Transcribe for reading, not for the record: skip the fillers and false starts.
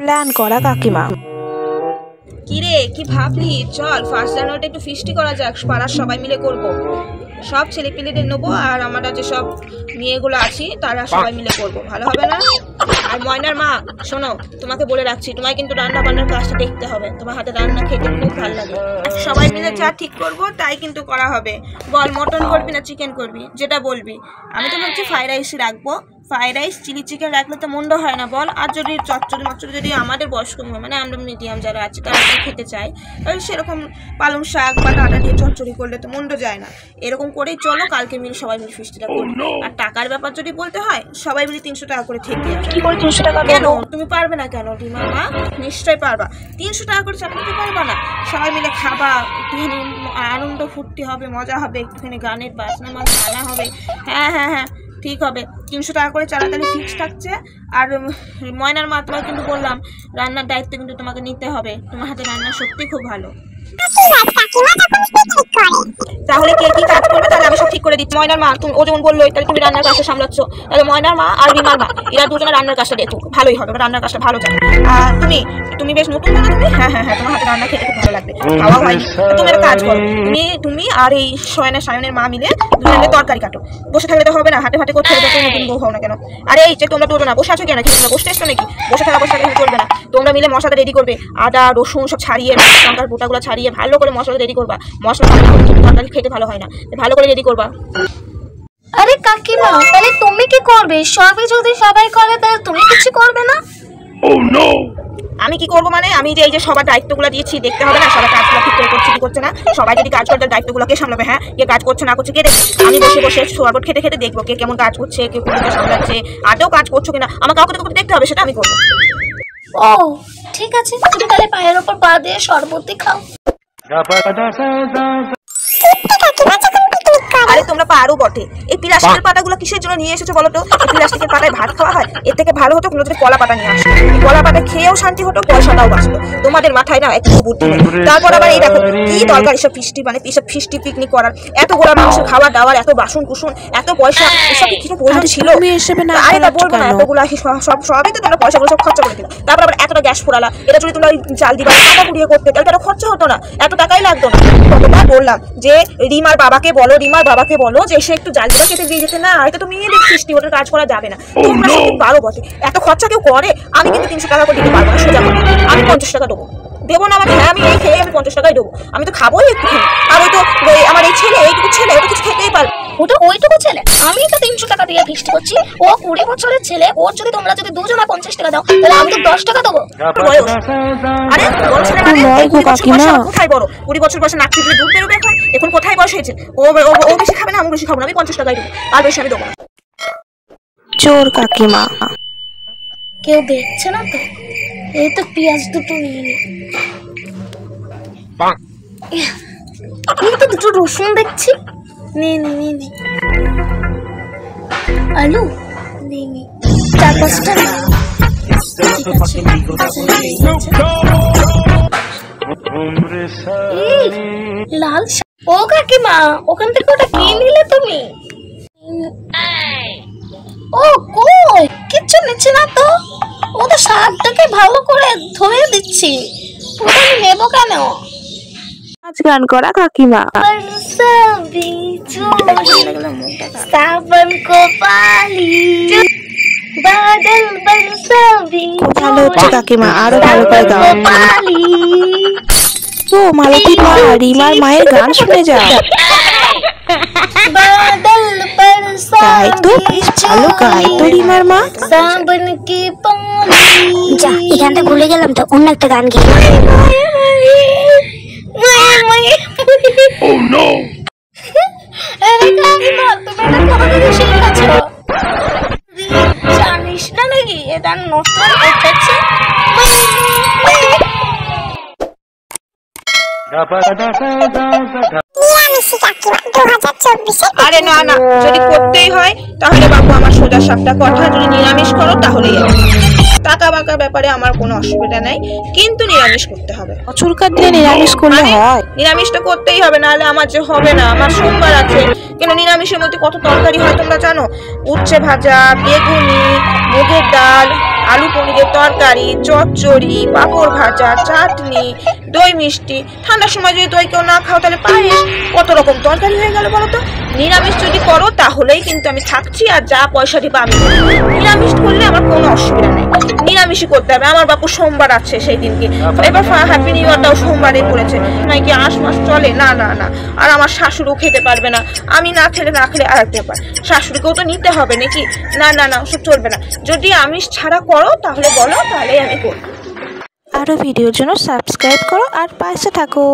Plan করা কাকিমা। কিরে কি ভাবলি? চল 1 জানুয়ারিতে একটু ফিস্টি করা যাক, পাড়ার সবাই মিলে করব। সব ছেলেপিলেদের নেবো আর আমরা যেসব মেয়েগুলো আছি তারা সবাই মিলে করব, ভালো হবে না? আর ময়নার মা শোনো, তোমাকে বলে রাখছি, তোমায় কিন্তু রান্না বান্নার কাজটা দেখতে হবে। তোমার হাতে রান্না খেতে খুব ভালো লাগে। সবাই মিলে যা ঠিক করব তাই কিন্তু করা হবে। বল মটন করবি না চিকেন করবি, যেটা বলবি। আমি তো ভাবছি ফ্রাইড রাইসই রাখবো। ফ্রাইড রাইস চিলি চিকেন রাখলে তো মন্দ হয় না বল। আর যদি চচ্চড়ি মচ্চড়ি যদি আমাদের বয়স্ক মানে আমরা মিডিয়াম যারা আছে তারা যদি খেতে চায়, তাহলে সেরকম পালং শাক বা ডাটা দিয়ে চচ্চড়ি করলে তো মন্দ যায় না। এরকম করেই চলো, কালকে মিলে সবাই মিলে ফিস্টিটা করি। আর টাকার ব্যাপার যদি বলতে হয়, সবাই মিলে 300 টাকা করে থেকে কি করে 300 টাকা? কেন তুমি পারবে না? কেন রিমা মা নিশ্চয়ই পারবা। 300 টাকা করে চালাতে পারবা না? সবাই মিলে খাবা, একটুখানি আনন্দ ফুর্তি হবে, মজা হবে, একটুখানি গানের বাজনা মানা হবে। হ্যাঁ হ্যাঁ হ্যাঁ ঠিক হবে। 300 টাকা করে চালাতালি ফিক্স থাকছে। আর ময়নার মা তোমাকে কিন্তু বললাম, রান্নার দায়িত্ব কিন্তু তোমাকে নিতে হবে। তোমার হাতে রান্না সত্যি খুব ভালো। তাহলে কে কি কাজ করবে তাহলে আমি সব ঠিক করে দিচ্ছি। ময়নার মা তুমি, ও যেমন বললো তাহলে তুমি রান্নার কাজটা সামলাচ্ছ, তাহলে ময়নার মা আর রিমার মা এরা দুজনে রান্নার কাজটা দেখো, ভালোই হবে, রান্নার কাজটা ভালো যাবে। আর তুমি বেশ নতুন না তুমি? হ্যাঁ হ্যাঁ হ্যাঁ তোমার হাতে রান্না খেতে খুব ভালো লাগবে। খাওয়া হয়নি, তুমি একটা কাজ করো, তুমি আর এই সায়নের মা মিলে দুজনে তরকারি কাটো। বসে থাকলে তো হবে না, হাতে হাতে করতে হবে, তুমি নতুন বউ হও না কেন। আর এই যে তোমরা দুটো না বসে আছো কেন? তোমরা বসতে এসছো নাকি? বসে থাকলে চলবে না। তোমরা মিলে মশলাটা রেডি করবে, আদা রসুন সব ছাড়িয়ে, লঙ্কার বোটাগুলো ছাড়িয়ে ভালো করে মশলা রেডি করবা। মশলা তরকারি খেতে ভালো হয় না, ভালো করে রেডি করবা। আরে কাকিমা, তাহলে তুমি কি করবে? সবাই যদি সবাই করে তাহলে তুমি কিছু করবে না? আমি কি করবো মানে? আমি যে এই যে সবার দায়িত্বগুলো দিয়েছি, দেখতে হবে না সবার কাজগুলো ঠিক করে করছে কি করছে না। সবাই যদি কাজ করতে দায়িত্বগুলো কে সামলাবে? হ্যাঁ, কে কাজ করছে না করছে কে দেখবে? আমি বসে বসে শরবত খেতে খেতে দেখবো কে কেমন কাজ করছে, কে কোনটা সামলাচ্ছে, আদৌ কাজ করছো কিনা। আমার কাউকে তো দেখতে হবে, সেটা আমি করবো। ও ঠিক আছে, তুমি তাহলে পায়ের ওপর পা দিয়ে শরবতই খাও। আরে তোমরা পারো বটে। এই প্লাস্টিকের পাতাগুলো কিসের জন্য নিয়ে এসেছো বলো তো? এই প্লাস্টিকের পাতায় ভাত খাওয়া হয়? এর থেকে ভালো হতো কোনো যদি কলা পাতা নিয়ে আসতো। কলা পাতা খেয়েও শান্তি হতো, পয়সাটাও বাঁচতো। তোমাদের মাথায় না একটু বুদ্ধি নেই। তারপর আবার এই দেখো কি দরকার এসব ফিস্টি, মানে এসব ফিস্টি পিকনিক করার? এতগুলো মানুষের খাওয়া দাওয়ার, এত বাসন কুসুন, এত পয়সা, এসব কি কিছু প্রয়োজন ছিল? আরে তা বলবো না, এতগুলো সবই তো তোমরা পয়সাগুলো সব খরচা করে দিলা। তারপর আবার এতটা গ্যাস পোড়ালা। এটা যদি তোমরা জাল দিবা, টাকা পুড়িয়ে করতে, তাহলে তারা খরচা হতো না, এত টাকাই লাগতো না। কতবার বললাম যে রিমার বাবাকে বলো যে সে একটু জাল দিবা কেটে দিয়ে যেতে। না, এটা তো মেয়েদের সৃষ্টি, ওটা কাজ করা যাবে না। তোমরা সব বারো বটে, এত খরচা কেউ করে? আমি কিন্তু 300 টাকা করে দিতে পারবো না, সোজা কথা। আমি 50 টাকা দেবো। দেবো না মানে? হ্যাঁ, আমি এই খেয়ে আমি 50 টাকাই দেবো। আমি তো খাবোই একটুখানি। আর ওই তো আমার এই ছেলে, এইটুকু ছেলে, ওটা কিছু খেতেই পারবে। ওটা ওইটুকু ছেলে, আমি তো 300 টাকা দিয়ে ফিস্ট করছি। ও 20 বছরের ছেলে, ওর যদি তোমরা যদি দুজনা 50 টাকা দাও তাহলে আমি তো 10 টাকা দেবো। আরে বড় ছেলে মানে কোথায় বড়? 20 বছর বয়সে নাক টিপলে দুধ বেরোবে এখন কোথায় বয়স হয়েছে? ও বেশি খাবে না, আমি বেশি খাবো না। আমি 50 টাকাই দেবো, আর বেশি আমি দেবো না। চোর কাকিমা। কেউ দেখছে না তো? এই তো পেঁয়াজ দুটো নিয়ে নি। এই তো দুটো রসুন দেখছি, নে আলু নে 4-5টা নে। লাল ও কাকিমা, ওখান থেকে ওটা কি নিলে তুমি? ও কই, কিচ্ছু নিচ্ছে না তো। ও তো শাকটাকে ভালো করে ধুয়ে দিচ্ছি, ওটা আমি নেবো কেন? নাচ গান করা কাকিমা। सावन को पाली बादल बरसावी, ভালো হচ্ছে কাকিমা, আরো ভালো করে গাও। তো মালতী মা রিমার মায়ের গান শুনে যাও। बादल গাই তো বেশ ভালো গায় তো রিমার মা। सावन की पाली। যা, এই গানটা ভুলে গেলাম তো, অন্য একটা গান গেয়ে। জানিস না নাকি এটা নতুন উঠেছে? আরে না না, যদি করতেই হয় তাহলে বাবু আমার সোজা সাপটা কথা, যদি নিরামিষ করো তাহলেই টাকা বাকা ব্যাপারে আমার কোনো অসুবিধা নাই, কিন্তু নিরামিষ করতে হবে। বছরকার দিনে নিরামিষ করলে হয়? নিরামিষটা করতেই হবে, নাহলে আমার যে হবে না। আমার সোমবার আছে, কেন নিরামিষের মধ্যে কত তরকারি হয় তোমরা জানো? উচ্ছে ভাজা, বেগুনি, মুগের ডাল, আলু পনিরের তরকারি, চচ্চড়ি, পাঁপড় ভাজা, চাটনি, দই মিষ্টি। ঠান্ডার সময় যদি দই কেউ না খাও তাহলে পায়েস, কত রকম তরকারি হয়ে গেল বলো তো। নিরামিষ যদি করো তাহলেই কিন্তু আমি থাকছি, আর যা পয়সা দিবা আমি দেবো। নিরামিষ করলে আমার কোনো অসুবিধা নেই, নিরামিষই করতে হবে। আমার বাপু সোমবার আছে সেই দিনকে, এবার হ্যাপি নিউ ইয়ারটাও সোমবারে করেছে, নয় কি আঁশ মাস চলে না। না না, আর আমার শাশুড়িও খেতে পারবে না, আমি না খেলে আর এক ব্যাপার, শাশুড়িকেও তো নিতে হবে নাকি। না না না, ওসব চলবে না। যদি আমিষ ছাড়া করো তাহলে বলো, তাহলেই আমি করবো। আরও ভিডিওর জন্য সাবস্ক্রাইব করো আর পাশে থাকো।